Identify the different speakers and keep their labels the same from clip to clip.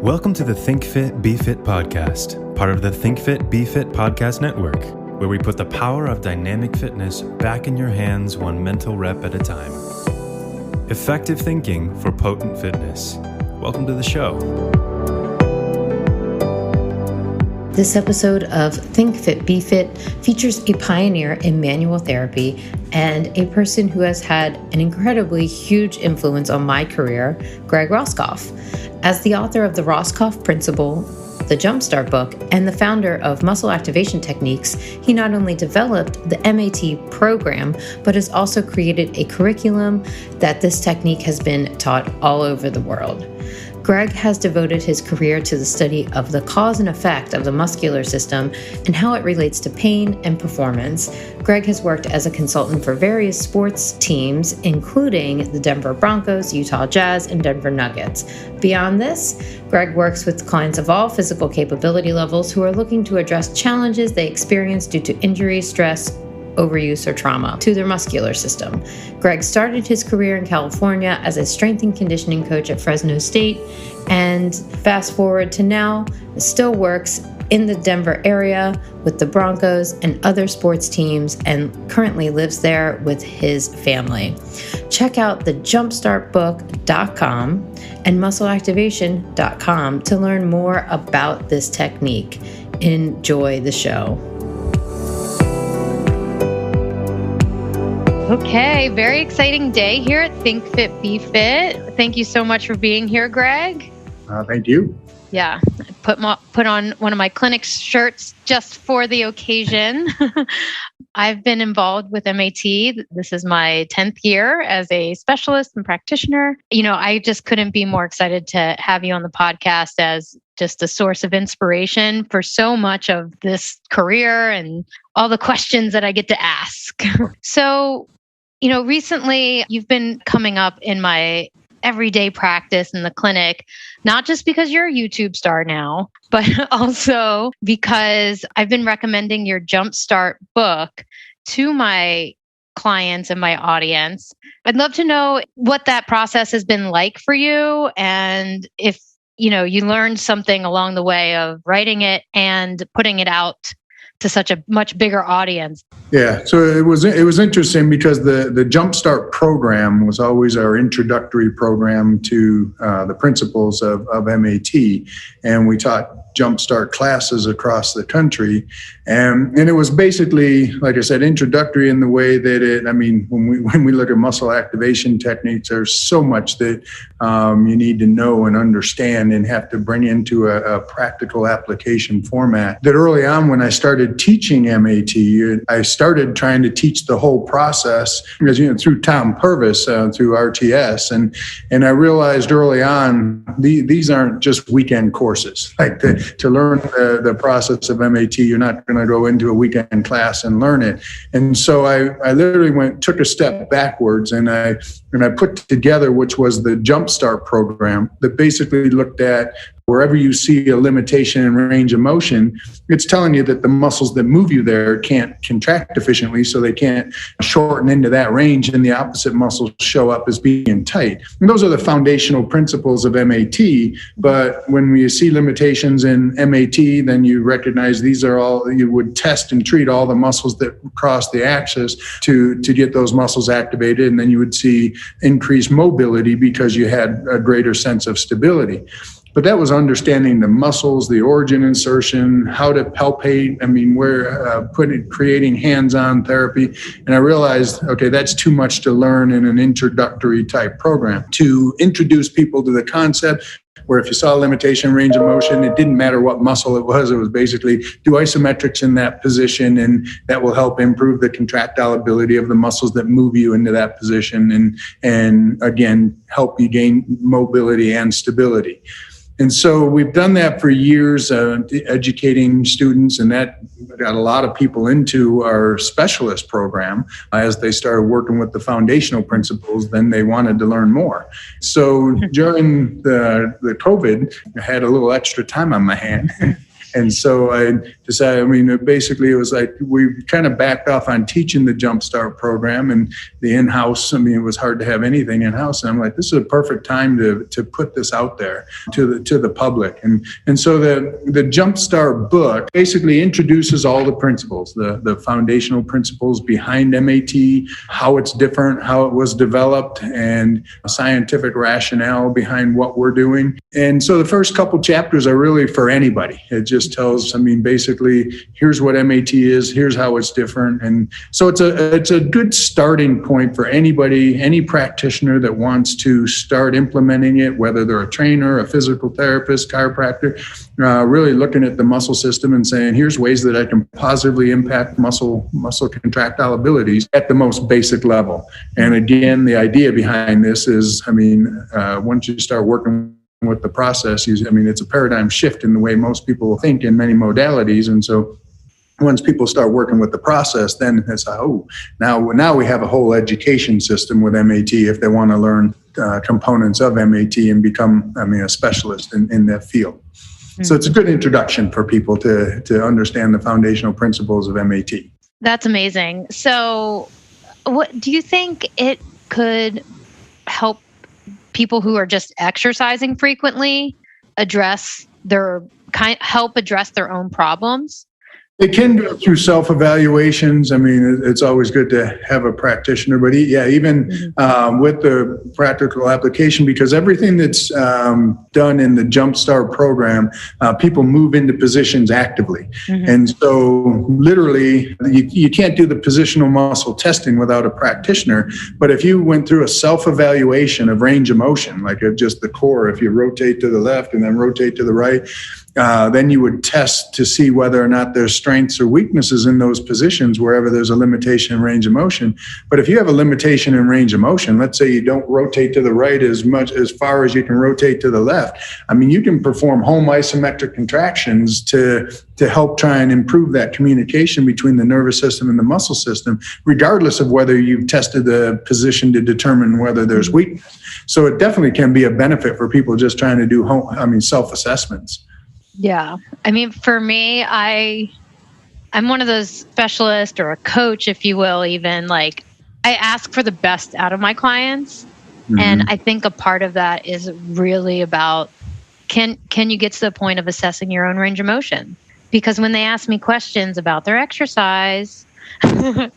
Speaker 1: Welcome to the Think Fit, Be Fit podcast, part of the Think Fit, Be Fit podcast network, where we put the power of dynamic fitness back in your hands one mental rep at a time. Effective thinking for potent fitness. Welcome to the show.
Speaker 2: This episode of Think Fit, Be Fit features a pioneer in manual therapy and a person who has had an incredibly huge influence on my career, Greg Roskopf. As the author of the Roskopf Principle, the Jumpstart book, and the founder of Muscle Activation Techniques, he not only developed the MAT program, but has also created a curriculum that this technique has been taught all over the world. Greg has devoted his career to the study of the cause and effect of the muscular system and how it relates to pain and performance. Greg has worked as a consultant for various sports teams, including the Denver Broncos, Utah Jazz, and Denver Nuggets. Beyond this, Greg works with clients of all physical capability levels who are looking to address challenges they experience due to injury, stress, overuse, or trauma to their muscular system. Greg started his career in California as a strength and conditioning coach at Fresno State, and fast forward to now, still works in the Denver area with the Broncos and other sports teams, and currently lives there with his family. Check out the jumpstartbook.com and muscleactivation.com to learn more about this technique. Enjoy the show. Okay, very exciting day here at Think Fit, Be Fit. Thank you so much for being here, Greg.
Speaker 3: Thank you.
Speaker 2: Yeah, I put on one of my clinic shirts just for the occasion. I've been involved with MAT. This is my 10th year as a specialist and practitioner. You know, I just couldn't be more excited to have you on the podcast as just a source of inspiration for so much of this career and all the questions that I get to ask. So, you know, recently you've been coming up in my everyday practice in the clinic, not just because you're a YouTube star now, but also because I've been recommending your Jumpstart book to my clients and my audience. I'd love to know what that process has been like for you, and if, you know, you learned something along the way of writing it and putting it out to such a much bigger audience.
Speaker 3: Yeah, so it was interesting because the Jumpstart program was always our introductory program to the principles of MAT, and we taught Jumpstart classes across the country, and it was basically, like I said, introductory in the way that when we look at muscle activation techniques, there's so much that you need to know and understand and have to bring into a practical application format. That early on, when I started teaching MAT, I started trying to teach the whole process because, you know, through Tom Purvis, through RTS, and I realized early on these aren't just weekend courses. Like to learn the process of MAT, you're not going to go into a weekend class and learn it. And so I literally took a step backwards, and I put together, which was the Jumpstart program, that basically looked at wherever you see a limitation in range of motion, it's telling you that the muscles that move you there can't contract efficiently, so they can't shorten into that range, and the opposite muscles show up as being tight. And those are the foundational principles of MAT. But when you see limitations in MAT, then you recognize these are all, you would test and treat all the muscles that cross the axis to get those muscles activated, and then you would see increased mobility because you had a greater sense of stability. But that was understanding the muscles, the origin insertion, how to palpate. Creating hands-on therapy. And I realized, okay, that's too much to learn in an introductory type program. To introduce people to the concept where if you saw a limitation range of motion, it didn't matter what muscle it was basically do isometrics in that position, and that will help improve the contractile ability of the muscles that move you into that position, and again, help you gain mobility and stability. And so we've done that for years, educating students, and that got a lot of people into our specialist program. As they started working with the foundational principles, then they wanted to learn more. So during the COVID, I had a little extra time on my hand. And so I decided, basically it was like we kind of backed off on teaching the Jumpstart program and the in-house. It was hard to have anything in-house. And I'm like, this is a perfect time to put this out there to the public. And so the Jumpstart book basically introduces all the principles, the foundational principles behind MAT, how it's different, how it was developed, and scientific rationale behind what we're doing. And so the first couple chapters are really for anybody. It just tells, basically, here's what MAT is, here's how it's different. And so it's a good starting point for anybody, any practitioner that wants to start implementing it, whether they're a trainer, a physical therapist, chiropractor, really looking at the muscle system and saying, here's ways that I can positively impact muscle contractile abilities at the most basic level. And again, the idea behind this is, once you start working with the process, it's a paradigm shift in the way most people think in many modalities. And so once people start working with the process, then it's now we have a whole education system with MAT if they want to learn components of MAT and become a specialist in that field. Mm-hmm. So it's a good introduction for people to understand the foundational principles of MAT.
Speaker 2: That's amazing. So what do you think it could help people who are just exercising frequently help address their own problems?
Speaker 3: They can go through self-evaluations. It's always good to have a practitioner, but even with the practical application, because everything that's done in the Jumpstart program, people move into positions actively. Mm-hmm. And so literally, you can't do the positional muscle testing without a practitioner. But if you went through a self-evaluation of range of motion, like of just the core, if you rotate to the left and then rotate to the right, then you would test to see whether or not there's strengths or weaknesses in those positions wherever there's a limitation in range of motion. But if you have a limitation in range of motion, let's say you don't rotate to the right as far as you can rotate to the left, you can perform home isometric contractions to help try and improve that communication between the nervous system and the muscle system, regardless of whether you've tested the position to determine whether there's weakness. So it definitely can be a benefit for people just trying to do self-assessments.
Speaker 2: Yeah. For me, I'm one of those specialists or a coach, if you will, even I ask for the best out of my clients. Mm-hmm. And I think a part of that is really about, can you get to the point of assessing your own range of motion? Because when they ask me questions about their exercise,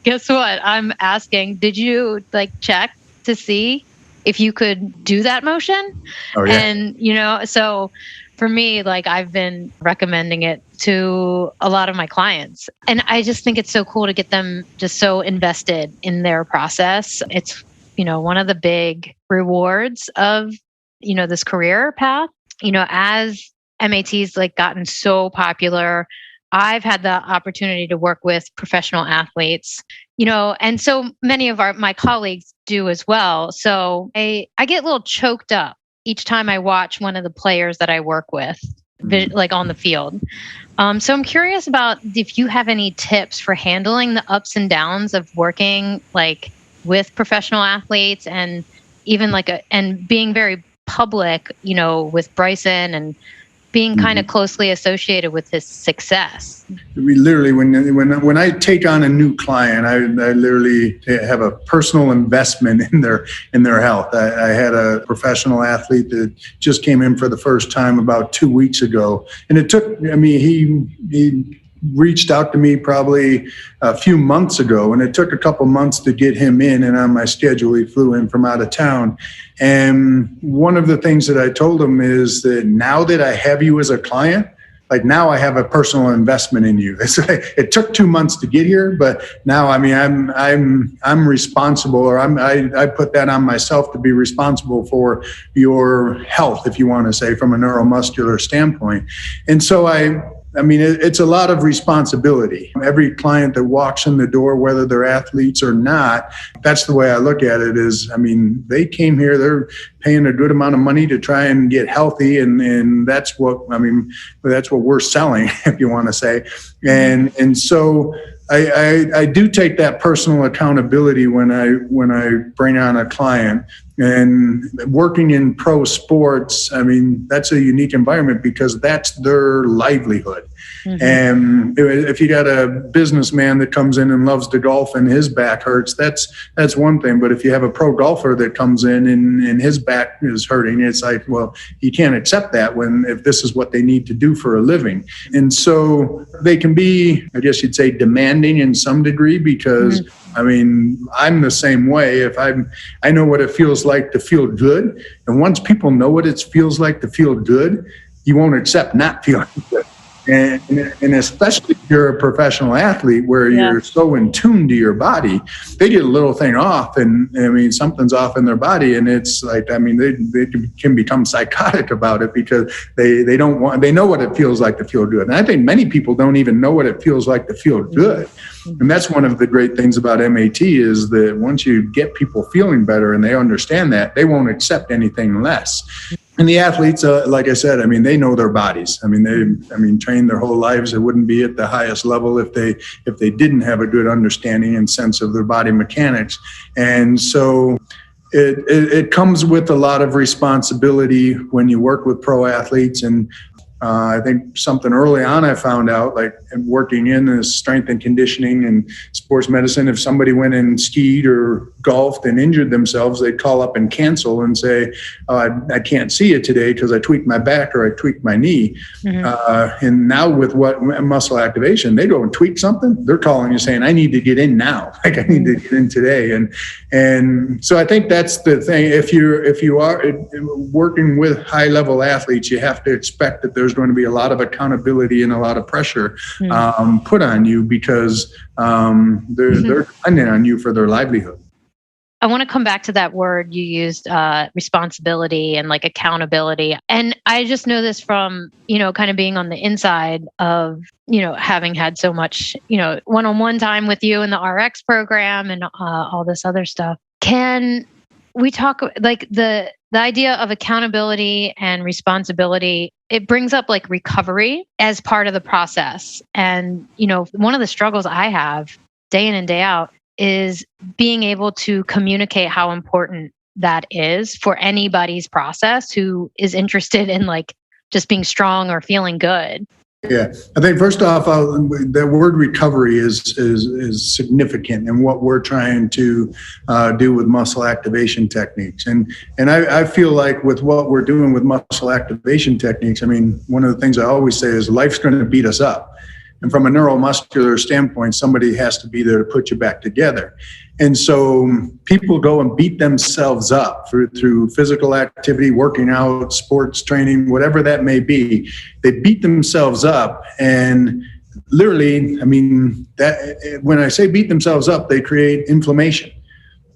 Speaker 2: guess what? I'm asking, did you check to see if you could do that motion? Oh, yeah. And, so for me, I've been recommending it to a lot of my clients. And I just think it's so cool to get them just so invested in their process. It's, one of the big rewards of, this career path. As MAT's gotten so popular, I've had the opportunity to work with professional athletes, and so many of my colleagues do as well. So I get a little choked up each time I watch one of the players that I work with, on the field. So I'm curious about if you have any tips for handling the ups and downs of working with professional athletes and even and being very public, with Bryson and being kind of closely associated with his success.
Speaker 3: Literally, when I take on a new client, I literally have a personal investment in their health. I had a professional athlete that just came in for the first time about 2 weeks ago, and it took. He reached out to me probably a few months ago, and it took a couple months to get him in and on my schedule. He flew in from out of town. And one of the things that I told him is that now that I have you as a client, now I have a personal investment in you. It took 2 months to get here, but now, I'm responsible, or I put that on myself to be responsible for your health, if you want to say, from a neuromuscular standpoint. And so it's a lot of responsibility. Every client that walks in the door, whether they're athletes or not, that's the way I look at it is, they came here, they're paying a good amount of money to try and get healthy. And that's what we're selling, if you want to say. And so I do take that personal accountability when I bring on a client. And working in pro sports, that's a unique environment because that's their livelihood. And if you got a businessman that comes in and loves to golf and his back hurts, that's one thing. But if you have a pro golfer that comes in and his back is hurting, it's like, well, you can't accept that if this is what they need to do for a living. And so they can be, I guess you'd say, demanding in some degree, because I mean, I'm the same way. If I know what it feels like to feel good. And once people know what it feels like to feel good, you won't accept not feeling good. And especially if you're a professional athlete where you're so in tune to your body, they get a little thing off, and I mean, something's off in their body, and it's like, I mean, they can become psychotic about it because they know what it feels like to feel good. And I think many people don't even know what it feels like to feel good. And that's one of the great things about MAT is that once you get people feeling better and they understand that, they won't accept anything less. And the athletes, like I said, I mean, they know their bodies. I mean, they trained their whole lives. They wouldn't be at the highest level if they didn't have a good understanding and sense of their body mechanics. And so it comes with a lot of responsibility when you work with pro athletes. And I think something early on I found out, like working in the strength and conditioning and sports medicine, if somebody went and skied or golfed and injured themselves, they'd call up and cancel and say, I can't see you today because I tweaked my back or I tweaked my knee. And now with muscle activation, they go and tweak something, they're calling you saying, I need to get in now. Like, I need to get in today. And so I think that's the thing. If you are working with high level athletes, you have to expect that there's going to be a lot of accountability and a lot of pressure put on you because they're dependent on you for their livelihood.
Speaker 2: I want to come back to that word you used, responsibility and like accountability. And I just know this from, kind of being on the inside of, having had so much, one-on-one time with you in the RX program and all this other stuff. Can we talk like the idea of accountability and responsibility? It brings up like recovery as part of the process. And, one of the struggles I have day in and day out is being able to communicate how important that is for anybody's process who is interested in like just being strong or feeling good.
Speaker 3: Yeah, I think first off, the word recovery is significant in what we're trying to do with muscle activation techniques. And I feel like with what we're doing with muscle activation techniques, I mean, one of the things I always say is life's going to beat us up. And from a neuromuscular standpoint, somebody has to be there to put you back together. And so people go and beat themselves up through physical activity, working out, sports training, whatever that may be. They beat themselves up, and literally, I mean, that when I say beat themselves up, they create inflammation.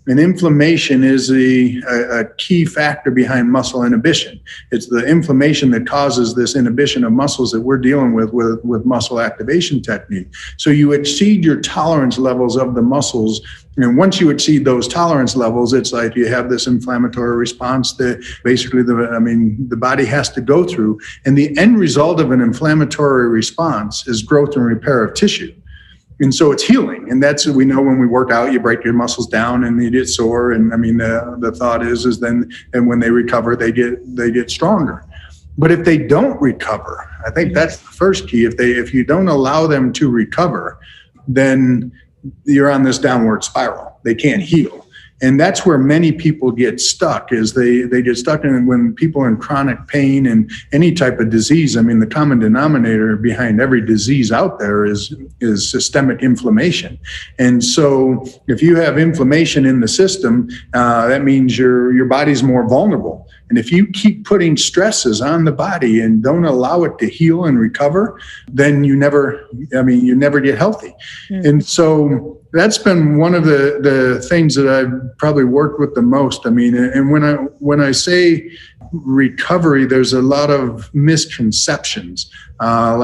Speaker 3: And inflammation is a key factor behind muscle inhibition. It's the inflammation that causes this inhibition of muscles that we're dealing with muscle activation technique. So you exceed your tolerance levels of the muscles. And once you exceed those tolerance levels, it's like you have this inflammatory response that basically the body has to go through. And the end result of an inflammatory response is growth and repair of tissue. And so it's healing. And that's, we know when we work out, you break your muscles down and you get sore. And I mean, the thought is then, and when they recover, they get stronger. But if they don't recover, I think that's the first key. If you don't allow them to recover, then you're on this downward spiral. They can't heal. And that's where many people get stuck, is they get stuck in when people are in chronic pain and any type of disease. I mean, the common denominator behind every disease out there is systemic inflammation. And so if you have inflammation in the system, that means your body's more vulnerable. And if you keep putting stresses on the body and don't allow it to heal and recover, then you never get healthy. And so that's been one of the things that I've probably worked with the most. I mean, and when I say recovery, there's a lot of misconceptions. I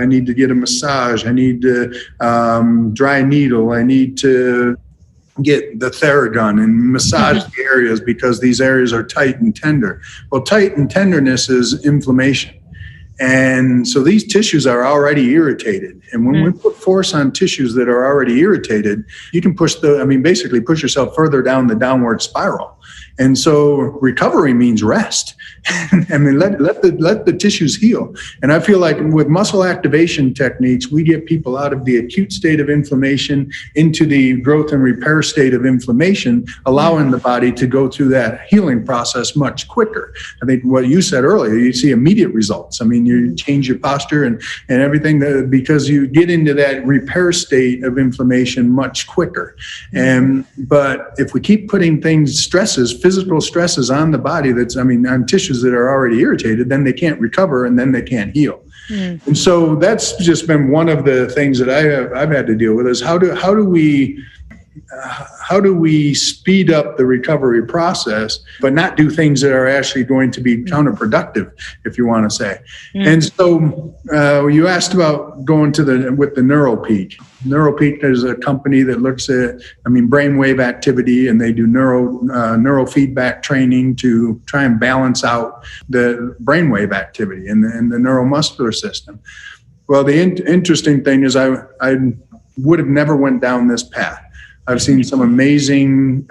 Speaker 3: need to get a massage. I need to dry needle. I need to get the Theragun and massage the areas because these areas are tight and tender. Well, tight and tenderness is inflammation. And so these tissues are already irritated. And when we put force on tissues that are already irritated, you can basically push yourself further down the downward spiral. And so recovery means rest. I mean, let the tissues heal. And I feel like with muscle activation techniques, we get people out of the acute state of inflammation into the growth and repair state of inflammation, allowing the body to go through that healing process much quicker. I think what you said earlier, you see immediate results. I mean, you change your posture and everything because you get into that repair state of inflammation much quicker. But if we keep putting physical stresses on the body on tissues that are already irritated, then they can't recover and then they can't heal. And so that's just been one of the things that I've had to deal with is how do we speed up the recovery process, but not do things that are actually going to be counterproductive, if you want to say. And so you asked about going with the NeuroPeak. NeuroPeak is a company that looks at, brainwave activity, and they do neurofeedback training to try and balance out the brainwave activity in the neuromuscular system. Well, the interesting thing is I would have never went down this path. I've seen some amazing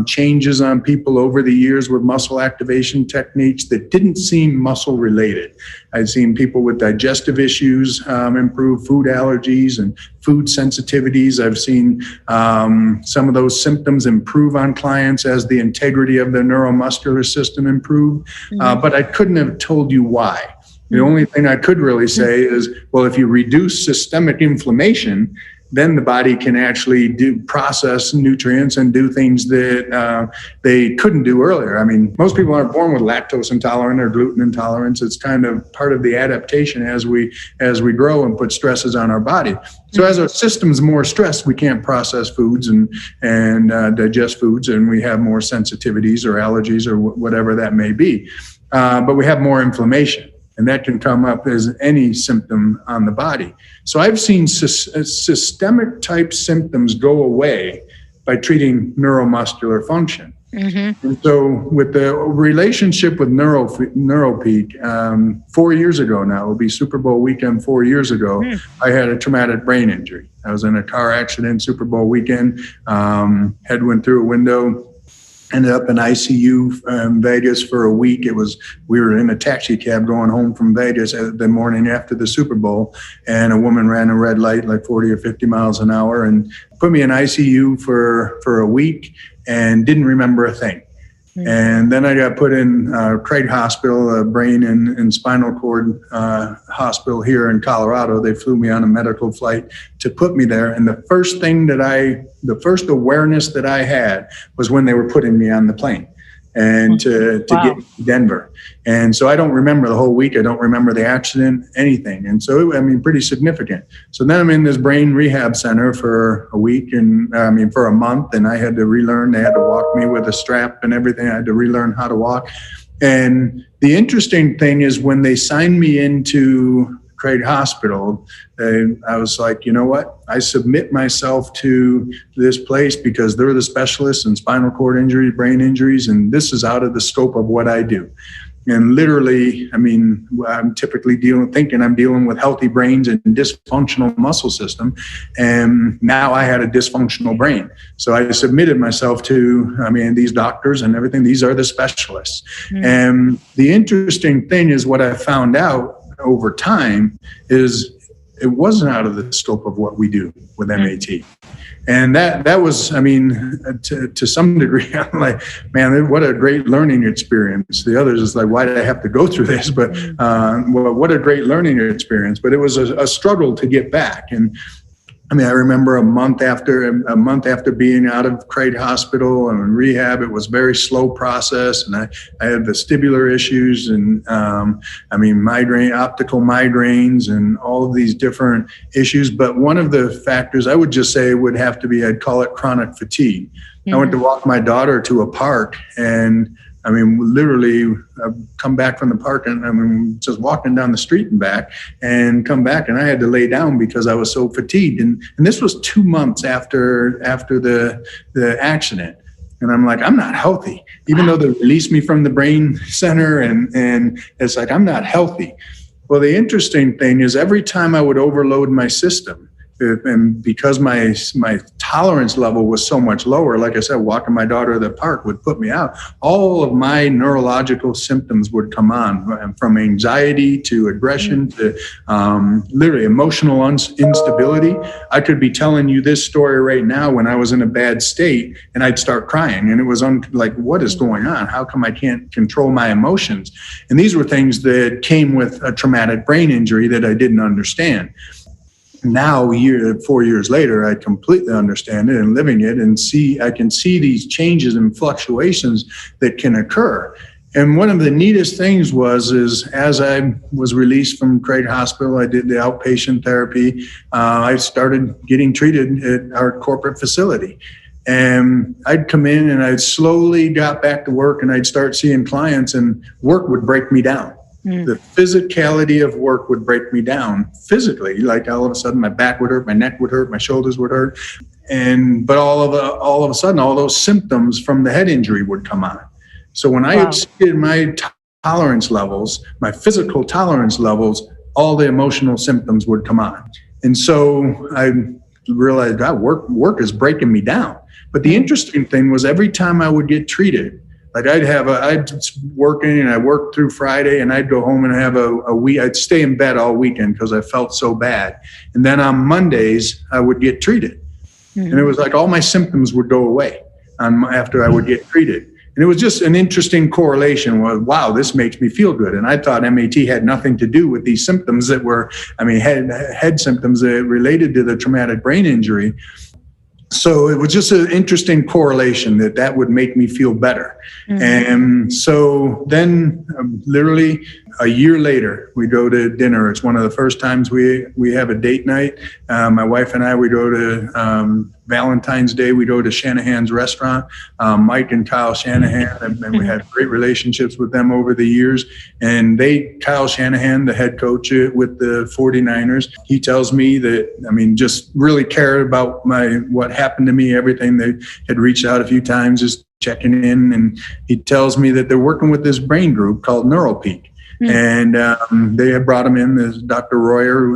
Speaker 3: changes on people over the years with muscle activation techniques that didn't seem muscle related. I've seen people with digestive issues improve, food allergies and food sensitivities. I've seen some of those symptoms improve on clients as the integrity of the neuromuscular system improved. But I couldn't have told you why. The only thing I could really say is, well, if you reduce systemic inflammation, then the body can actually process nutrients and do things that they couldn't do earlier. I mean, most people aren't born with lactose intolerant or gluten intolerance. It's kind of part of the adaptation as we grow and put stresses on our body. So as our system's more stressed, we can't process foods and digest foods, and we have more sensitivities or allergies or whatever that may be. But we have more inflammation. And that can come up as any symptom on the body. So I've seen systemic type symptoms go away by treating neuromuscular function. And so with the relationship with NeuroPeak, 4 years ago now, it'll be Super Bowl weekend 4 years ago, I had a traumatic brain injury. I was in a car accident, Super Bowl weekend, head went through a window. Ended up in ICU in Vegas for a week. We were in a taxi cab going home from Vegas the morning after the Super Bowl, and a woman ran a red light like 40 or 50 miles an hour and put me in ICU for a week and didn't remember a thing. And then I got put in Craig Hospital, a brain and spinal cord hospital here in Colorado. They flew me on a medical flight to put me there. And the first first awareness that I had was when they were putting me on the plane and to get to Denver. And so I don't remember the whole week. I don't remember the accident, anything. And so, pretty significant. So then I'm in this brain rehab center for a week for a month. And I had to relearn. They had to walk me with a strap and everything. I had to relearn how to walk. And the interesting thing is when they signed me into Craig Hospital, I was like, you know what? I submit myself to this place because they're the specialists in spinal cord injuries, brain injuries, and this is out of the scope of what I do. And literally, I'm typically thinking I'm dealing with healthy brains and dysfunctional muscle system. And now I had a dysfunctional brain. So I submitted myself to, these doctors and everything. These are the specialists. And the interesting thing is what I found out over time is it wasn't out of the scope of what we do with MAT. And that was, to some degree, I'm like, man, what a great learning experience. The others is like, why did I have to go through this? But what a great learning experience. But it was a struggle to get back. And I remember a month after being out of Craig Hospital and in rehab, it was a very slow process. And I had vestibular issues and, optical migraines and all of these different issues. But one of the factors I would just say would have to be, I'd call it chronic fatigue. I went to walk my daughter to a park and literally come back from the park and just walking down the street and back and come back. And I had to lay down because I was so fatigued. And this was 2 months after the accident. And I'm like, I'm not healthy, even though they released me from the brain center. And it's like, I'm not healthy. Well, the interesting thing is every time I would overload my system, and because my tolerance level was so much lower, like I said, walking my daughter to the park would put me out. All of my neurological symptoms would come on, from anxiety to aggression to literally emotional instability. I could be telling you this story right now when I was in a bad state, and I'd start crying, and it was like, what is going on? How come I can't control my emotions? And these were things that came with a traumatic brain injury that I didn't understand. Now, 4 years later, I completely understand it and living it, and I can see these changes and fluctuations that can occur. And one of the neatest things is as I was released from Craig Hospital, I did the outpatient therapy. I started getting treated at our corporate facility. And I'd come in and I'd slowly got back to work, and I'd start seeing clients, and work would break me down. The physicality of work would break me down physically. Like all of a sudden my back would hurt, my neck would hurt, my shoulders would hurt. But all of a sudden, all those symptoms from the head injury would come on. So when I exceeded my tolerance levels, my physical tolerance levels, all the emotional symptoms would come on. And so I realized that work is breaking me down. But the interesting thing was, every time I would get treated, like I'd working, and I worked through Friday, and I'd go home and have a week. I'd stay in bed all weekend because I felt so bad. And then on Mondays, I would get treated. And it was like all my symptoms would go away after I would get treated. And it was just an interesting correlation. Wow, this makes me feel good. And I thought MAT had nothing to do with these symptoms that were, head symptoms that related to the traumatic brain injury. So it was just an interesting correlation that would make me feel better. And so then literally a year later, we go to dinner. It's one of the first times we have a date night. My wife and I, we go to Valentine's Day, we go to Shanahan's restaurant. Mike and Kyle Shanahan, and we had great relationships with them over the years. And Kyle Shanahan, the head coach with the 49ers, he tells me that, just really cared about what happened to me, everything. They had reached out a few times, just checking in. And he tells me that they're working with this brain group called Neurofeedback. And they had brought him in. As Dr. Royer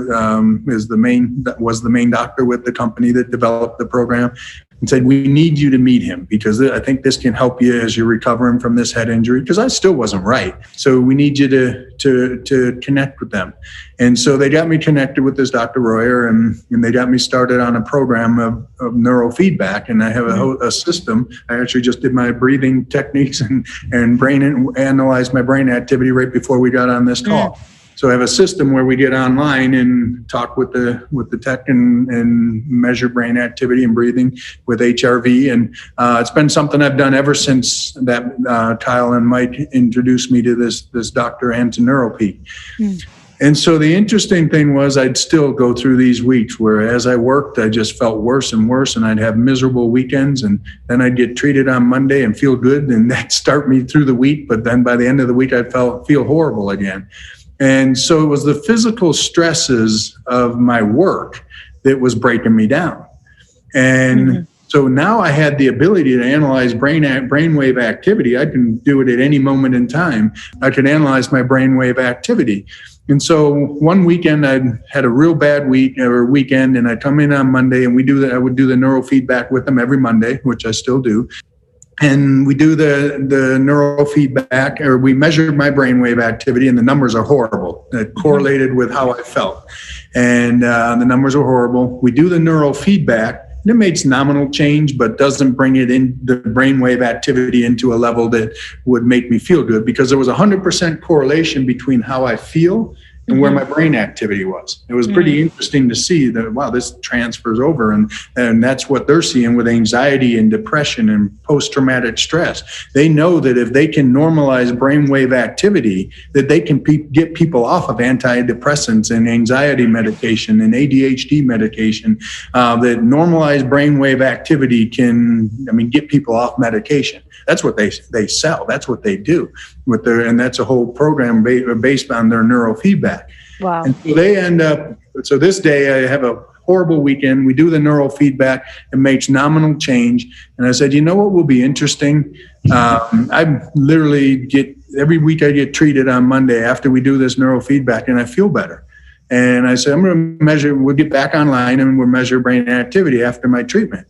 Speaker 3: was the main doctor with the company that developed the program, and said, we need you to meet him because I think this can help you as you're recovering from this head injury, because I still wasn't right. So we need you to connect with them. And so they got me connected with this Dr. Royer, and they got me started on a program of neurofeedback. And I have a system. I actually just did my breathing techniques and analyzed my brain activity right before we got on this call. So I have a system where we get online and talk with the tech and measure brain activity and breathing with HRV. And it's been something I've done ever since that Kyle and Mike introduced me to this doctor and to Neuropeak. And so the interesting thing was, I'd still go through these weeks where as I worked, I just felt worse and worse, and I'd have miserable weekends, and then I'd get treated on Monday and feel good, and that'd start me through the week. But then by the end of the week, I'd feel horrible again. And so it was the physical stresses of my work that was breaking me down. And so now I had the ability to analyze brainwave activity. I can do it at any moment in time. I could analyze my brainwave activity. And so one weekend I had a real bad weekend, and I come in on Monday, and I would do the neurofeedback with them every Monday, which I still do. And we do the neurofeedback, or we measured my brainwave activity, and the numbers are horrible. It correlated with how I felt. And the numbers are horrible. We do the neurofeedback, and it makes nominal change, but doesn't bring it in the brainwave activity into a level that would make me feel good, because there was 100% correlation between how I feel and where my brain activity was. It was pretty interesting to see that, wow, this transfers over. And that's what they're seeing with anxiety and depression and post-traumatic stress. They know that if they can normalize brainwave activity, that they can get people off of antidepressants and anxiety medication and ADHD medication, that normalized brainwave activity can, get people off medication. That's what they sell. That's what they do and that's a whole program based on their neurofeedback.
Speaker 2: Wow.
Speaker 3: And so they end up, so this day I have a horrible weekend. We do the neurofeedback. It makes nominal change. And I said, you know what will be interesting? I literally every week I get treated on Monday after we do this neurofeedback, and I feel better. And I said, I'm going to measure, we'll get back online and we'll measure brain activity after my treatment.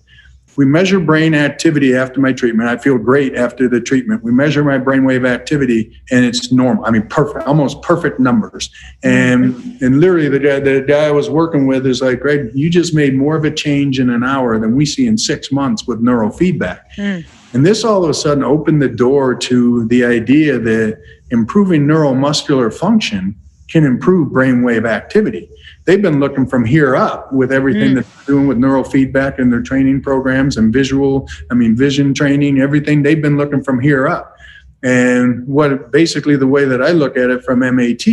Speaker 3: We measure brain activity after my treatment. I feel great after the treatment. We measure my brainwave activity and it's normal. I mean, perfect, almost perfect numbers. And literally the guy I was working with is like, Greg, you just made more of a change in an hour than we see in 6 months with neurofeedback. And this all of a sudden opened the door to the idea that improving neuromuscular function can improve brainwave activity. They've been looking from here up with everything that they're doing with neurofeedback and their training programs and vision training, everything. They've been looking from here up. And basically the way that I look at it from MAT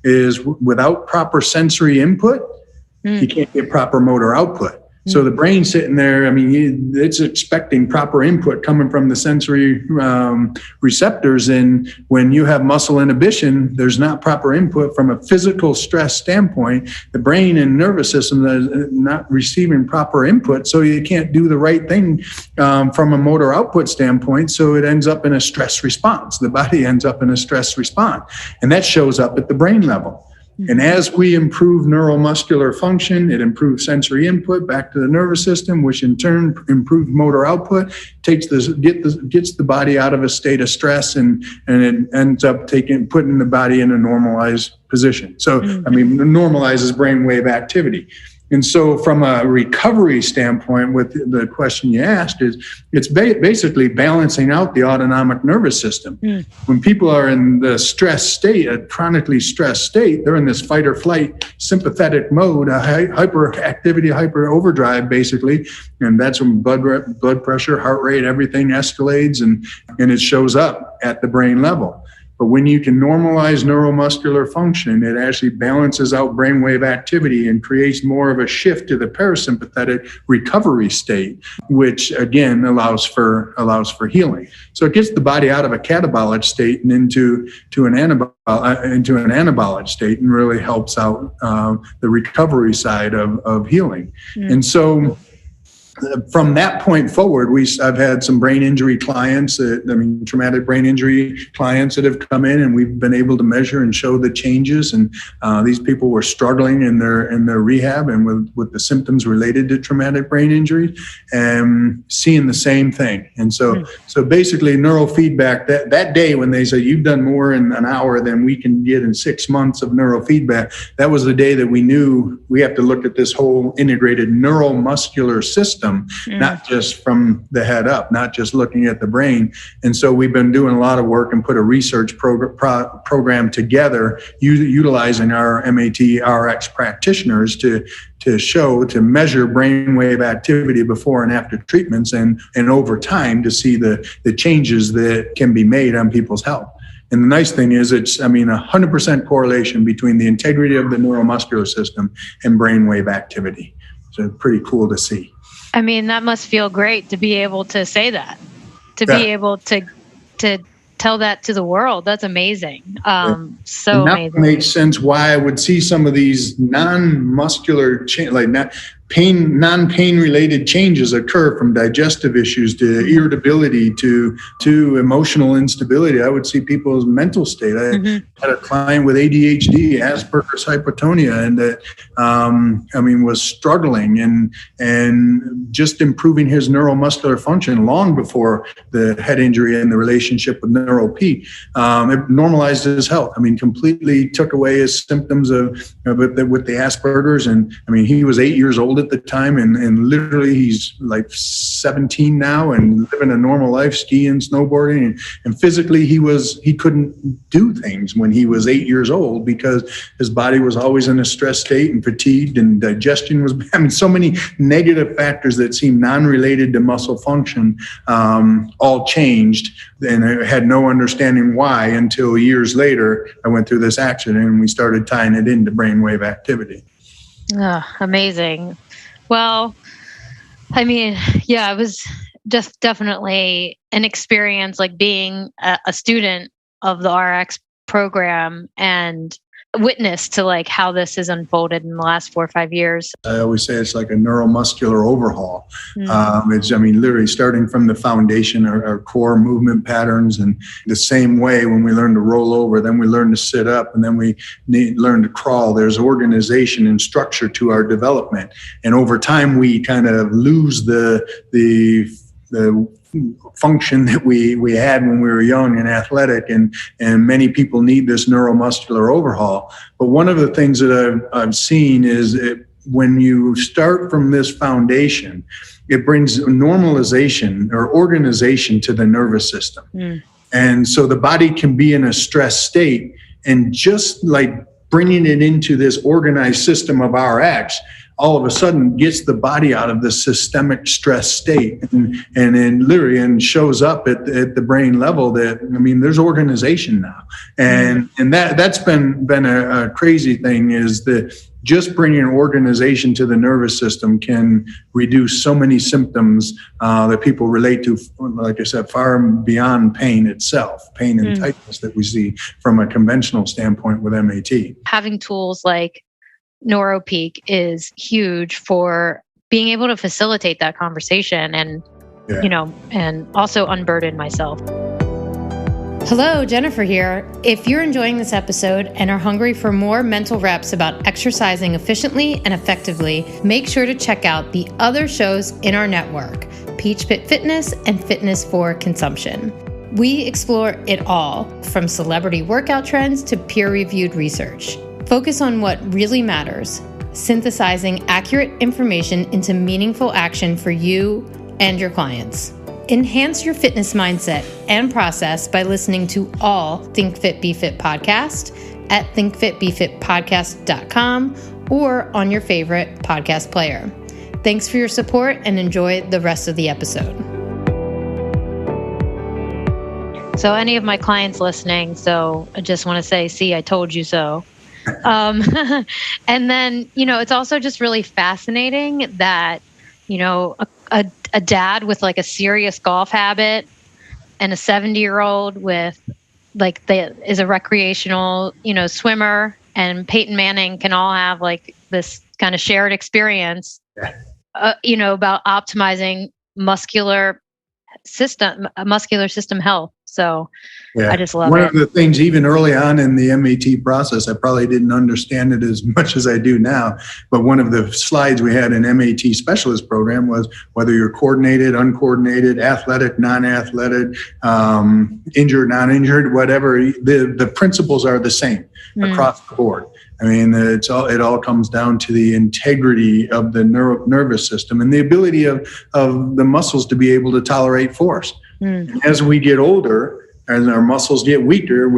Speaker 3: is without proper sensory input, you can't get proper motor output. So the brain's sitting there, it's expecting proper input coming from the sensory receptors. And when you have muscle inhibition, there's not proper input from a physical stress standpoint. The brain and nervous system is not receiving proper input, so you can't do the right thing from a motor output standpoint. So it ends up in a stress response. The body ends up in a stress response. And that shows up at the brain level. And as we improve neuromuscular function, it improves sensory input back to the nervous system, which in turn improves motor output, gets the body out of a state of stress, and it ends up putting the body in a normalized position. So, normalizes brainwave activity. And so from a recovery standpoint, with the question you asked, it's basically balancing out the autonomic nervous system. When people are in the stress state, a chronically stressed state, they're in this fight or flight sympathetic mode, a hyperactivity, hyper overdrive, basically. And that's when blood pressure, heart rate, everything escalates and it shows up at the brain level. But when you can normalize neuromuscular function, it actually balances out brainwave activity and creates more of a shift to the parasympathetic recovery state, which again allows for healing. So it gets the body out of a catabolic state and into an anabolic state, and really helps out the recovery side of healing. And so from that point forward, I've had some brain injury clients, traumatic brain injury clients that have come in, and we've been able to measure and show the changes. And these people were struggling in their rehab and with the symptoms related to traumatic brain injury, and seeing the same thing. And so basically, neurofeedback that day when they say you've done more in an hour than we can get in 6 months of neurofeedback, that was the day that we knew we have to look at this whole integrated neuromuscular system. Not just from the head up, not just looking at the brain. And so we've been doing a lot of work and put a research program together, utilizing our MAT RX practitioners to measure brainwave activity before and after treatments, and over time to see the changes that can be made on people's health. And the nice thing is it's 100% correlation between the integrity of the neuromuscular system and brainwave activity. So pretty cool to see.
Speaker 4: That must feel great to be able to say that, be able to tell that to the world. That's amazing. So amazing.
Speaker 3: That makes sense why I would see some of these non-muscular non-pain related changes occur, from digestive issues to irritability to emotional instability. I would see people's mental state. I had a client with ADHD, Asperger's hypotonia, and that was struggling and just improving his neuromuscular function long before the head injury and the relationship with NeuroP. It normalized his health. Completely took away his symptoms with the Asperger's, and he was 8 years old at the time, and literally he's like 17 now and living a normal life, skiing, snowboarding, and physically he couldn't do things when he was 8 years old because his body was always in a stress state and fatigued, and digestion was, so many negative factors that seem non-related to muscle function all changed, and I had no understanding why until years later I went through this accident and we started tying it into brainwave activity.
Speaker 4: Oh, amazing. Well, it was just definitely an experience, like being a student of the RX program and witness to like how this has unfolded in the last 4 or 5 years.
Speaker 3: I always say it's like a neuromuscular overhaul. It's, literally starting from the foundation, our core movement patterns, and the same way when we learn to roll over, then we learn to sit up, and then we learn to crawl. There's organization and structure to our development. And over time, we kind of lose the function that we had when we were young and athletic, and many people need this neuromuscular overhaul. But one of the things that I've seen is when you start from this foundation, it brings normalization or organization to the nervous system. And so the body can be in a stress state, and just like bringing it into this organized system of RX, all of a sudden gets the body out of the systemic stress state, and then literally shows up at the brain level that, there's organization now. And that's been a crazy thing, is that just bringing organization to the nervous system can reduce so many symptoms that people relate to, like I said, far beyond pain itself, pain and tightness that we see from a conventional standpoint with MAT.
Speaker 4: Having tools like NeuroPeak is huge for being able to facilitate that conversation and, and also unburden myself.
Speaker 2: Hello, Jennifer here. If you're enjoying this episode and are hungry for more mental reps about exercising efficiently and effectively, make sure to check out the other shows in our network, Peach Pit Fitness and Fitness for Consumption. We explore it all, from celebrity workout trends to peer-reviewed research. Focus on what really matters, synthesizing accurate information into meaningful action for you and your clients. Enhance your fitness mindset and process by listening to all Think Fit Be Fit podcast at thinkfitbefitpodcast.com or on your favorite podcast player. Thanks for your support and enjoy the rest of the episode.
Speaker 4: So any of my clients listening, so I just want to say, see, I told you so. And then, it's also just really fascinating that, a dad with like a serious golf habit and a 70-year-old with is a recreational, swimmer, and Peyton Manning can all have like this kind of shared experience, about optimizing muscular system health. So I just love it.
Speaker 3: One of the things, even early on in the MAT process, I probably didn't understand it as much as I do now, but one of the slides we had in MAT specialist program was whether you're coordinated, uncoordinated, athletic, non-athletic, injured, non-injured, whatever, the principles are the same across the board. It all comes down to the integrity of the nervous system and the ability of the muscles to be able to tolerate force. As we get older, as our muscles get weaker,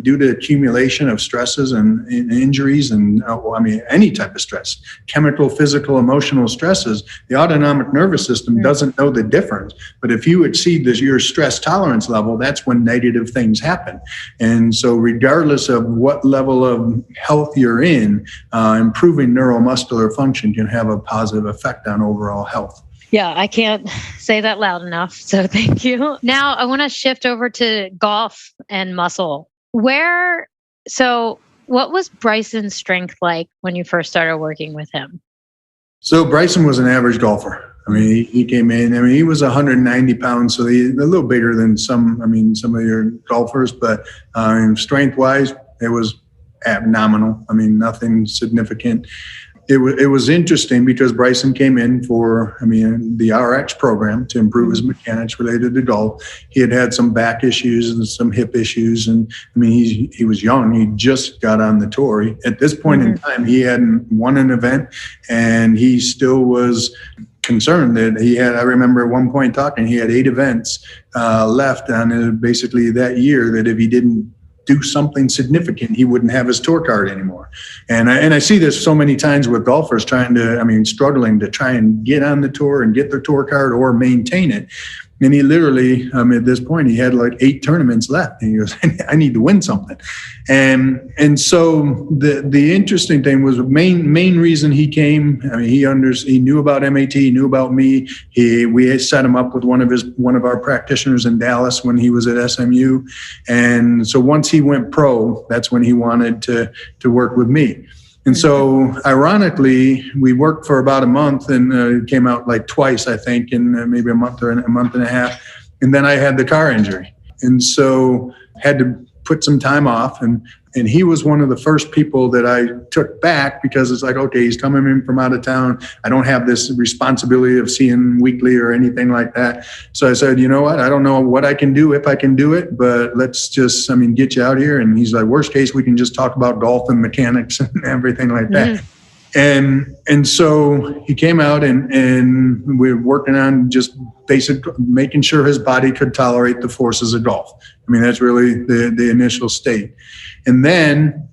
Speaker 3: due to accumulation of stresses and injuries and any type of stress, chemical, physical, emotional stresses, the autonomic nervous system doesn't know the difference. But if you exceed your stress tolerance level, that's when negative things happen. And so regardless of what level of health you're in, improving neuromuscular function can have a positive effect on overall health.
Speaker 4: Yeah, I can't say that loud enough. So thank you. Now I want to shift over to golf and muscle. What was Bryson's strength like when you first started working with him?
Speaker 3: So Bryson was an average golfer. He came in, he was 190 pounds, so he's a little bigger than some of your golfers, but strength-wise, it was nominal. Nothing significant. It was interesting because Bryson came in for, the RX program to improve his mechanics related to golf. He had some back issues and some hip issues. And he was young. He just got on the tour. At this point in time, he hadn't won an event, and he still was concerned that I remember at one point talking, he had 8 events left on basically that year, that if he didn't do something significant, he wouldn't have his tour card anymore. And I see this so many times with golfers struggling to try and get on the tour and get their tour card or maintain it. And he literally, at this point, he had like 8 tournaments left. And he goes, I need to win something. And so the interesting thing was the main reason he came. I mean, he knew about MAT, he knew about me. We set him up with one of our practitioners in Dallas when he was at SMU. And so once he went pro, that's when he wanted to work with me. And so, ironically, we worked for about a month and it came out like twice, I think, in maybe a month or a month and a half. And then I had the car injury. And so had to put some time off. And he was one of the first people that I took back because it's like, okay, he's coming in from out of town. I don't have this responsibility of seeing him weekly or anything like that. So I said, you know what? I don't know what I can do if I can do it, but let's just, get you out here. And he's like, worst case, we can just talk about golf and mechanics and everything like that. And so he came out and we were working on just making sure his body could tolerate the forces of golf. That's really the initial state. And then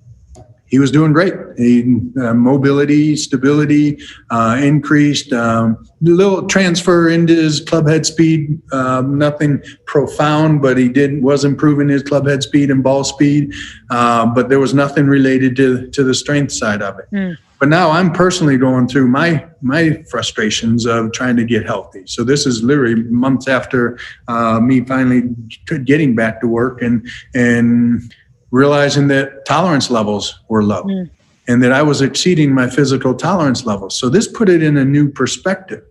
Speaker 3: he was doing great. Mobility, stability, increased, little transfer into his club head speed, nothing profound, but he was improving his club head speed and ball speed. But there was nothing related to the strength side of it. But now I'm personally going through my frustrations of trying to get healthy. So this is literally months after me finally getting back to work and realizing that tolerance levels were low and that I was exceeding my physical tolerance levels. So this put it in a new perspective.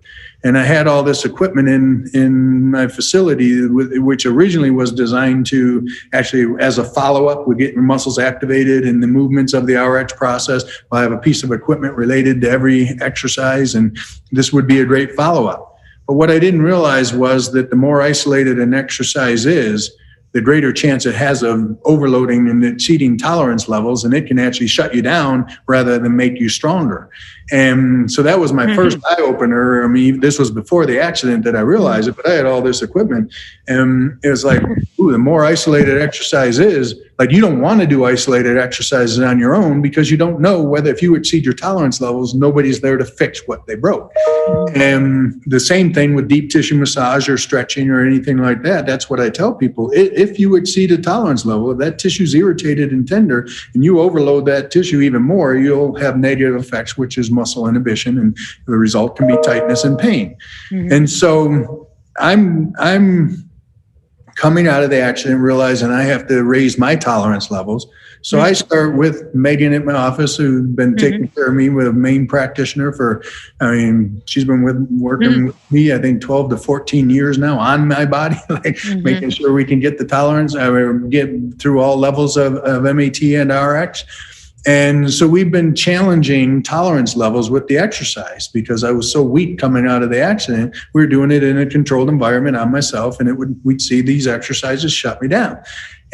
Speaker 3: And I had all this equipment in my facility, which originally was designed to actually, as a follow-up, we get your muscles activated in the movements of the RX process. We'll have a piece of equipment related to every exercise, and this would be a great follow-up. But what I didn't realize was that the more isolated an exercise is, the greater chance it has of overloading and exceeding tolerance levels, and it can actually shut you down rather than make you stronger. And so that was my first eye-opener. This was before the accident that I realized it, but I had all this equipment. And it was like, the more isolated exercise is, like, you don't want to do isolated exercises on your own because you don't know whether if you exceed your tolerance levels, nobody's there to fix what they broke. And the same thing with deep tissue massage or stretching or anything like that. That's what I tell people. If you exceed a tolerance level, if that tissue's irritated and tender and you overload that tissue even more, you'll have negative effects, which is muscle inhibition, and the result can be tightness and pain. And so I'm coming out of the accident realizing I have to raise my tolerance levels. So I start with Megan at my office, who's been taking care of me with a main practitioner she's been working with me, I think 12 to 14 years now on my body, making sure we can get the tolerance, get through all levels of MAT and RX. And so we've been challenging tolerance levels with the exercise because I was so weak coming out of the accident. We were doing it in a controlled environment on myself, and we'd see these exercises shut me down.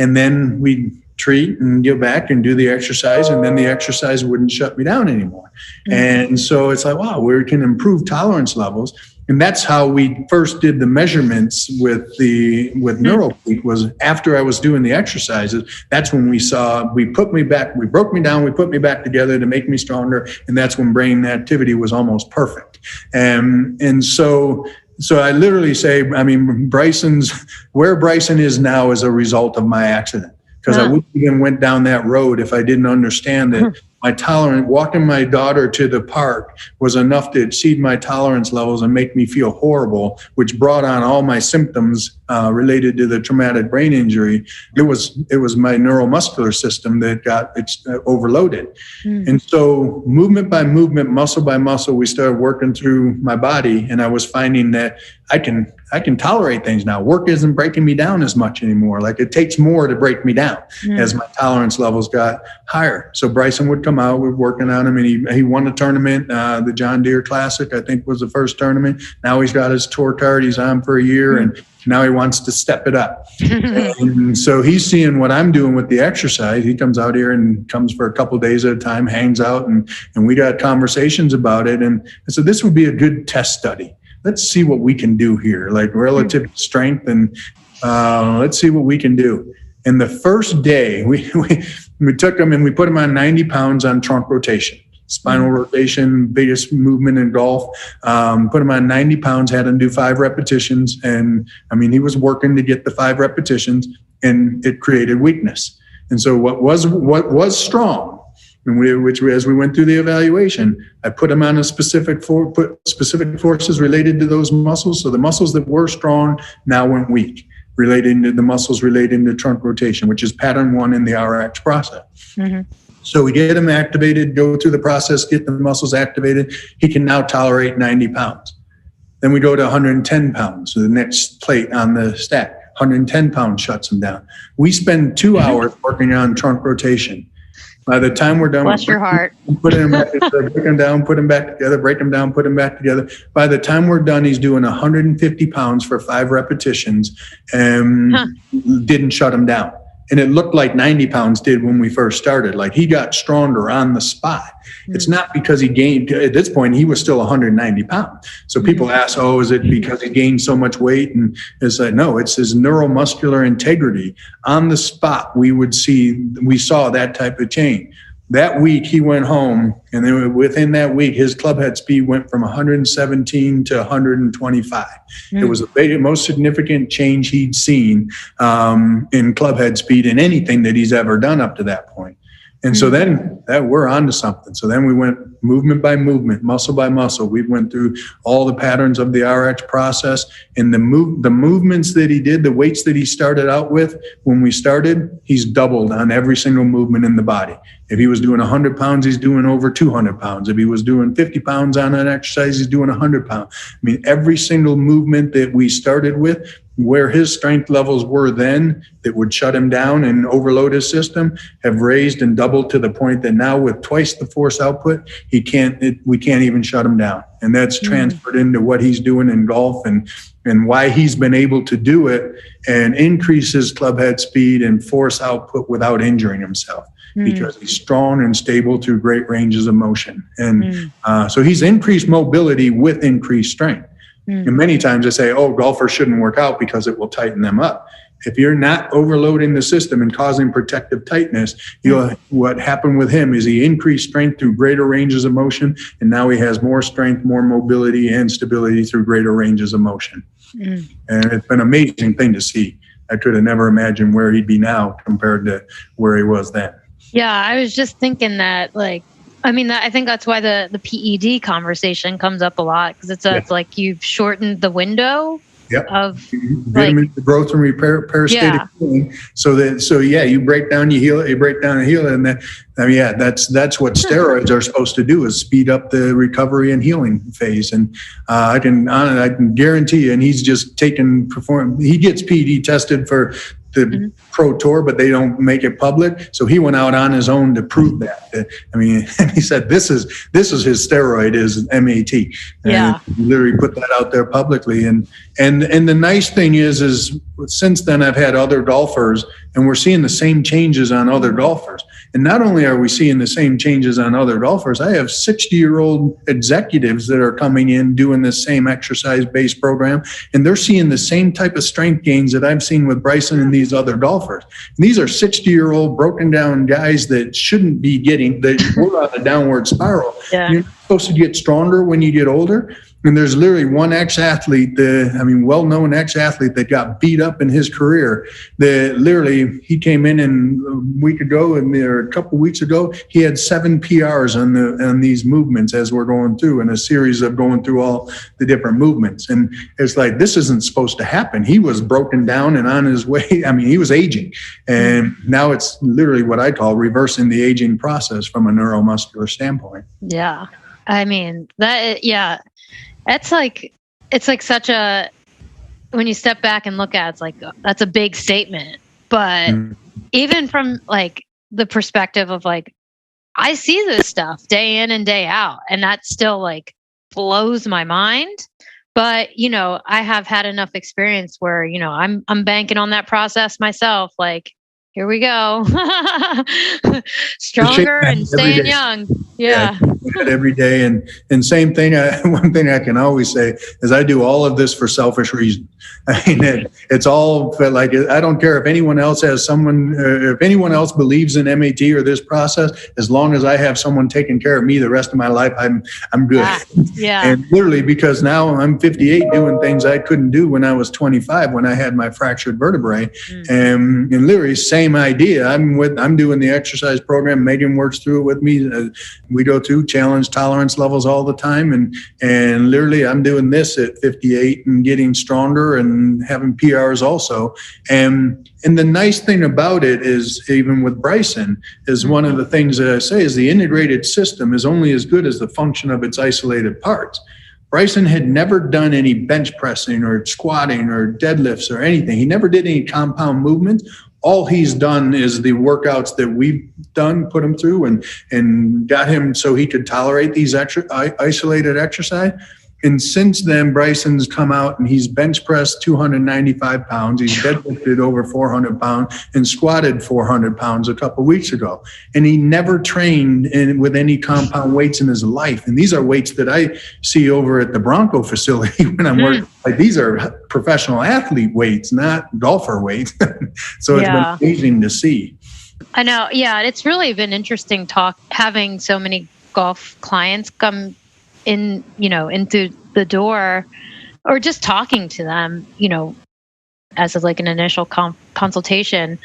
Speaker 3: And then we'd treat and go back and do the exercise, and then the exercise wouldn't shut me down anymore. And so it's like, wow, we can improve tolerance levels. And that's how we first did the measurements with Neurofeedback, was after I was doing the exercises. That's when we broke me down, we put me back together to make me stronger. And that's when brain activity was almost perfect. And so I literally say, where Bryson is now is a result of my accident. Because I wouldn't even went down that road if I didn't understand that my tolerance, walking my daughter to the park was enough to exceed my tolerance levels and make me feel horrible, which brought on all my symptoms related to the traumatic brain injury. It was my neuromuscular system that got overloaded. And so movement by movement, muscle by muscle, we started working through my body, and I was finding that I can tolerate things now. Work isn't breaking me down as much anymore. Like, it takes more to break me down as my tolerance levels got higher. So Bryson would come out, we're working on him, and he won a tournament. The John Deere Classic, I think, was the first tournament. Now he's got his tour card. He's on for a year, and now he wants to step it up. And so he's seeing what I'm doing with the exercise. He comes out here and comes for a couple of days at a time, hangs out, and we got conversations about it. And so this would be a good test study. Let's see what we can do here, like relative strength, and let's see what we can do. And the first day, we took him and we put him on 90 pounds on trunk rotation. spinal rotation, biggest movement in golf. Put him on 90 pounds, had him do 5 repetitions. And I mean, he was working to get the 5 repetitions, and it created weakness. And so what was strong, and which as we went through the evaluation, I put him on a specific forces related to those muscles. So the muscles that were strong now went weak, relating to the muscles relating to trunk rotation, which is pattern 1 in the RX process. Mm-hmm. So we get him activated, go through the process, get the muscles activated. He can now tolerate 90 pounds. Then we go to 110 pounds, so the next plate on the stack. 110 pounds shuts him down. We spend 2 hours working on trunk rotation. By the time we're done,
Speaker 4: bless your heart.
Speaker 3: Put him back, break him down, put him back together, break him down, put him back together. By the time we're done, he's doing 150 pounds for 5 repetitions and didn't shut him down. And it looked like 90 pounds did when we first started. Like he got stronger on the spot. It's not because he gained, at this point, he was still 190 pounds. So people ask, oh, is it because he gained so much weight? And it's like, no, it's his neuromuscular integrity. On the spot, we saw that type of change. That week he went home, and then within that week, his club head speed went from 117 to 125. It was the most significant change he'd seen in club head speed in anything that he's ever done up to that point. And so then that we're on to something. So then we went movement by movement, muscle by muscle. We went through all the patterns of the RX process, and the movements that he did, the weights that he started out with when we started, he's doubled on every single movement in the body. If he was doing 100 pounds, he's doing over 200 pounds. If he was doing 50 pounds on an exercise, he's doing 100 pounds. I mean, every single movement that we started with, where his strength levels were then that would shut him down and overload his system, have raised and doubled to the point that now with twice the force output, we can't even shut him down. And that's transferred into what he's doing in golf and why he's been able to do it and increase his club head speed and force output without injuring himself. Because he's strong and stable through great ranges of motion. And so he's increased mobility with increased strength. And many times I say, oh, golfers shouldn't work out because it will tighten them up. If you're not overloading the system and causing protective tightness, what happened with him is he increased strength through greater ranges of motion, and now he has more strength, more mobility, and stability through greater ranges of motion. And it's been an amazing thing to see. I could have never imagined where he'd be now compared to where he was then.
Speaker 4: Yeah, I was just thinking that, I think that's why the PED conversation comes up a lot, because it's like you've shortened the window of vitamin
Speaker 3: growth and repair, parasitic healing. So you break down, you heal it, you break down and heal it, and that's what steroids are supposed to do, is speed up the recovery and healing phase. And I can guarantee you, and he's just he gets PED tested for the Pro Tour, but they don't make it public. So he went out on his own to prove that. And he said, this is his steroid, is MAT. And he literally put that out there publicly. And the nice thing is since then I've had other golfers, and we're seeing the same changes on other golfers. And not only are we seeing the same changes on other golfers, I have 60-year-old executives that are coming in doing this same exercise-based program, and they're seeing the same type of strength gains that I've seen with Bryson and these other golfers. And these are 60-year-old broken down guys that shouldn't be we're on a downward spiral. You're supposed to get stronger when you get older. And there's literally one ex-athlete, well-known ex-athlete that got beat up in his career. That literally, he came in a week ago, or a couple of weeks ago, he had 7 PRs on these movements as we're going through, in a series of going through all the different movements. And it's like, this isn't supposed to happen. He was broken down and on his way. He was aging. And now it's literally what I call reversing the aging process from a neuromuscular standpoint.
Speaker 4: Yeah. It's like such a, when you step back and look at it, it's like, that's a big statement. But even from the perspective of I see this stuff day in and day out, and that still blows my mind. But, I have had enough experience where, I'm banking on that process myself. Here we go. Stronger and staying young. Yeah.
Speaker 3: Every day. And same thing. One thing I can always say is I do all of this for selfish reasons. I mean, it's all like, I don't care if anyone else if anyone else believes in MAT or this process, as long as I have someone taking care of me the rest of my life, I'm good.
Speaker 4: Yeah.
Speaker 3: And literally, because now I'm 58 doing things I couldn't do when I was 25, when I had my fractured vertebrae. And literally same idea. I'm doing the exercise program. Megan works through it with me. We go through challenge tolerance levels all the time. And literally I'm doing this at 58 and getting stronger and having PRs also. And the nice thing about it is, even with Bryson, is one of the things that I say is the integrated system is only as good as the function of its isolated parts. Bryson had never done any bench pressing or squatting or deadlifts or anything. He never did any compound movements. All he's done is the workouts that we've done, put him through and got him so he could tolerate these isolated exercise. And since then, Bryson's come out and he's bench pressed 295 pounds. He's deadlifted over 400 pounds and squatted 400 pounds a couple of weeks ago. And he never trained with any compound weights in his life. And these are weights that I see over at the Bronco facility when I'm working. Like, these are professional athlete weights, not golfer weights. So it's been amazing to see.
Speaker 4: I know. Yeah. It's really been interesting having so many golf clients come in, into the door, or just talking to them, as of like an initial consultation,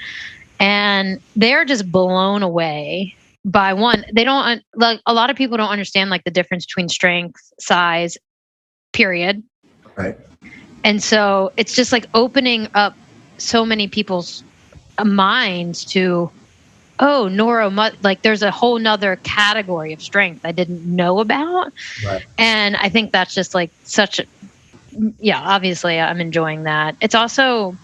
Speaker 4: and they're just blown away by one. They don't like, a lot of people don't understand like the difference between strength, size, period.
Speaker 3: Right.
Speaker 4: And so it's just like opening up so many people's minds to, like there's a whole nother category of strength I didn't know about.
Speaker 3: Right.
Speaker 4: And I think that's just like obviously I'm enjoying that. It's also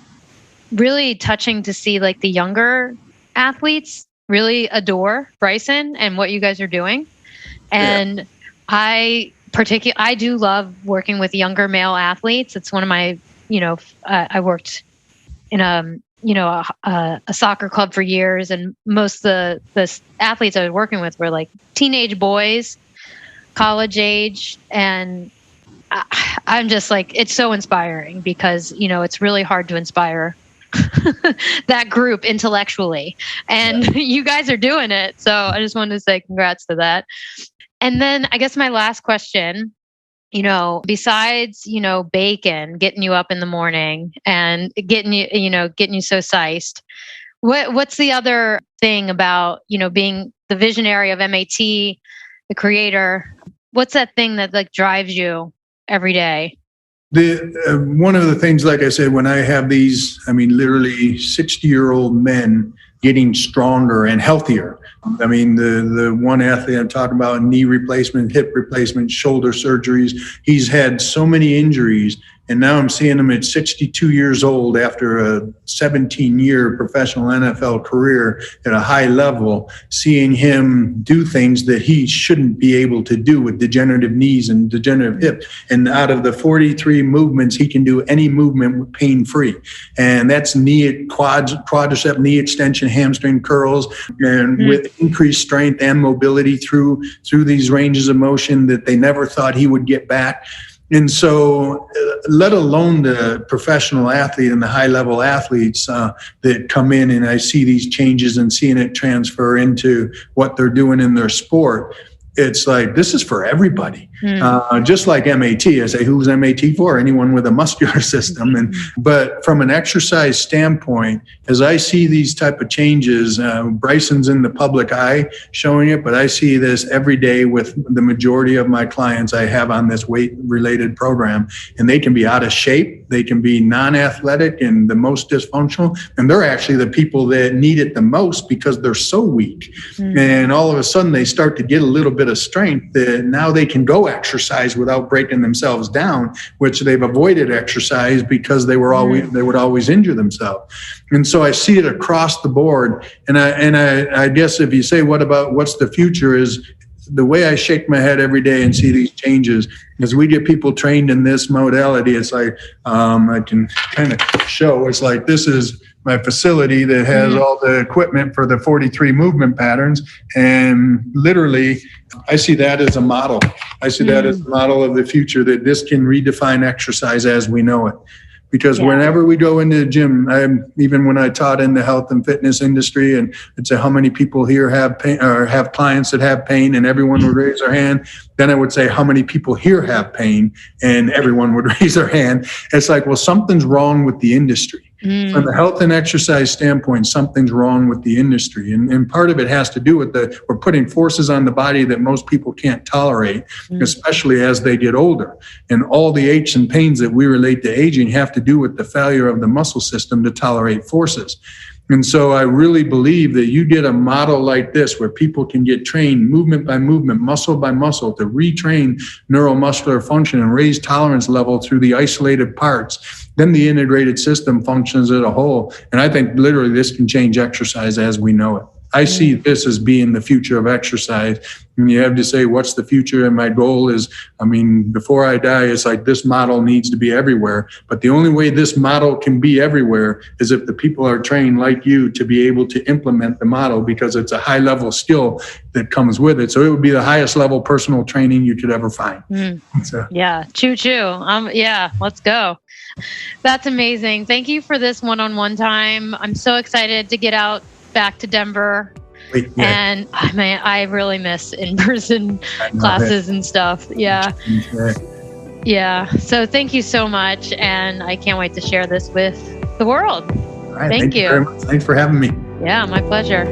Speaker 4: really touching to see like the younger athletes really adore Bryson and what you guys are doing. And I do love working with younger male athletes. It's one of my, I worked in a soccer club for years, and most of the athletes I was working with were like teenage boys, college age, and I'm just like, it's so inspiring because it's really hard to inspire that group intellectually, and you guys are doing it. So I just wanted to say congrats to that. And then I guess my last question, besides, bacon, getting you up in the morning and getting you so sized, what's the other thing about, being the visionary of MAT, the creator? What's that thing that like drives you every day?
Speaker 3: One of the things, like I said, when I have these, literally 60-year-old men getting stronger and healthier. The one athlete I'm talking about, knee replacement, hip replacement, shoulder surgeries, he's had so many injuries. And now I'm seeing him at 62 years old after a 17-year professional NFL career at a high level, seeing him do things that he shouldn't be able to do with degenerative knees and degenerative hips. And out of the 43 movements, he can do any movement pain-free. And that's quadricep knee extension, hamstring curls, and with increased strength and mobility through these ranges of motion that they never thought he would get back. And so, let alone the professional athlete and the high-level athletes that come in, and I see these changes and seeing it transfer into what they're doing in their sport, it's like, this is for everybody. Just like MAT, I say, who's MAT for? Anyone with a muscular system. But from an exercise standpoint, as I see these type of changes, Bryson's in the public eye showing it, but I see this every day with the majority of my clients I have on this weight-related program, and they can be out of shape, they can be non-athletic and the most dysfunctional, and they're actually the people that need it the most because they're so weak. And all of a sudden they start to get a little bit of strength that now they can go exercise without breaking themselves down, which they've avoided exercise because they would always injure themselves. And so I see it across the board. And I guess if you say, what's the future, is the way I shake my head every day and see these changes as we get people trained in this modality. It's like, I can kind of show, it's like, this is facility that has all the equipment for the 43 movement patterns. And literally, I see that as a model. I see that as a model of the future, that this can redefine exercise as we know it. Because whenever we go into the gym, even when I taught in the health and fitness industry, and I'd say how many people here have pain or have clients that have pain, and everyone would raise their hand. Then I would say how many people here have pain, and everyone would raise their hand. It's like, well, something's wrong with the industry. From the health and exercise standpoint, something's wrong with the industry. And part of it has to do with we're putting forces on the body that most people can't tolerate, especially as they get older. And all the aches and pains that we relate to aging have to do with the failure of the muscle system to tolerate forces. And so I really believe that you get a model like this where people can get trained movement by movement, muscle by muscle, to retrain neuromuscular function and raise tolerance level through the isolated parts. Then the integrated system functions as a whole. And I think literally this can change exercise as we know it. I see this as being the future of exercise. And you have to say, what's the future? And my goal is, before I die, it's like this model needs to be everywhere. But the only way this model can be everywhere is if the people are trained like you to be able to implement the model, because it's a high level skill that comes with it. So it would be the highest level personal training you could ever find. So.
Speaker 4: Yeah. Choo choo. Let's go. That's amazing. Thank you for this one-on-one time. I'm so excited to get out back to Denver. And I really miss in-person classes and stuff. Yeah. So thank you so much. And I can't wait to share this with the world.
Speaker 3: All right,
Speaker 4: thank you
Speaker 3: very much. Thanks for having me.
Speaker 4: Yeah, my pleasure.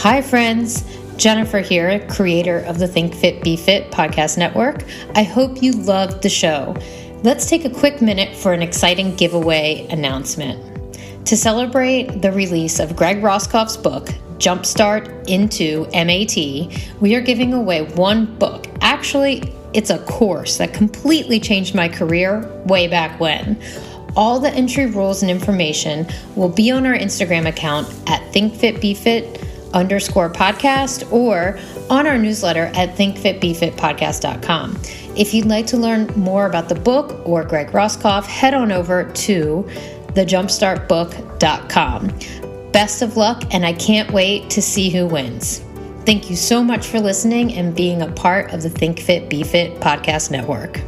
Speaker 2: Hi, friends. Jennifer here, creator of the Think Fit, Be Fit podcast network. I hope you loved the show. Let's take a quick minute for an exciting giveaway announcement. To celebrate the release of Greg Roskopf's book, Jumpstart into MAT, we are giving away one book. Actually, it's a course that completely changed my career way back when. All the entry rules and information will be on our Instagram account at thinkfitbefit_podcast or on our newsletter at thinkfitbefitpodcast.com. If you'd like to learn more about the book or Greg Roskopf, head on over to thejumpstartbook.com. Best of luck, and I can't wait to see who wins. Thank you so much for listening and being a part of the Think Fit, Be Fit podcast network.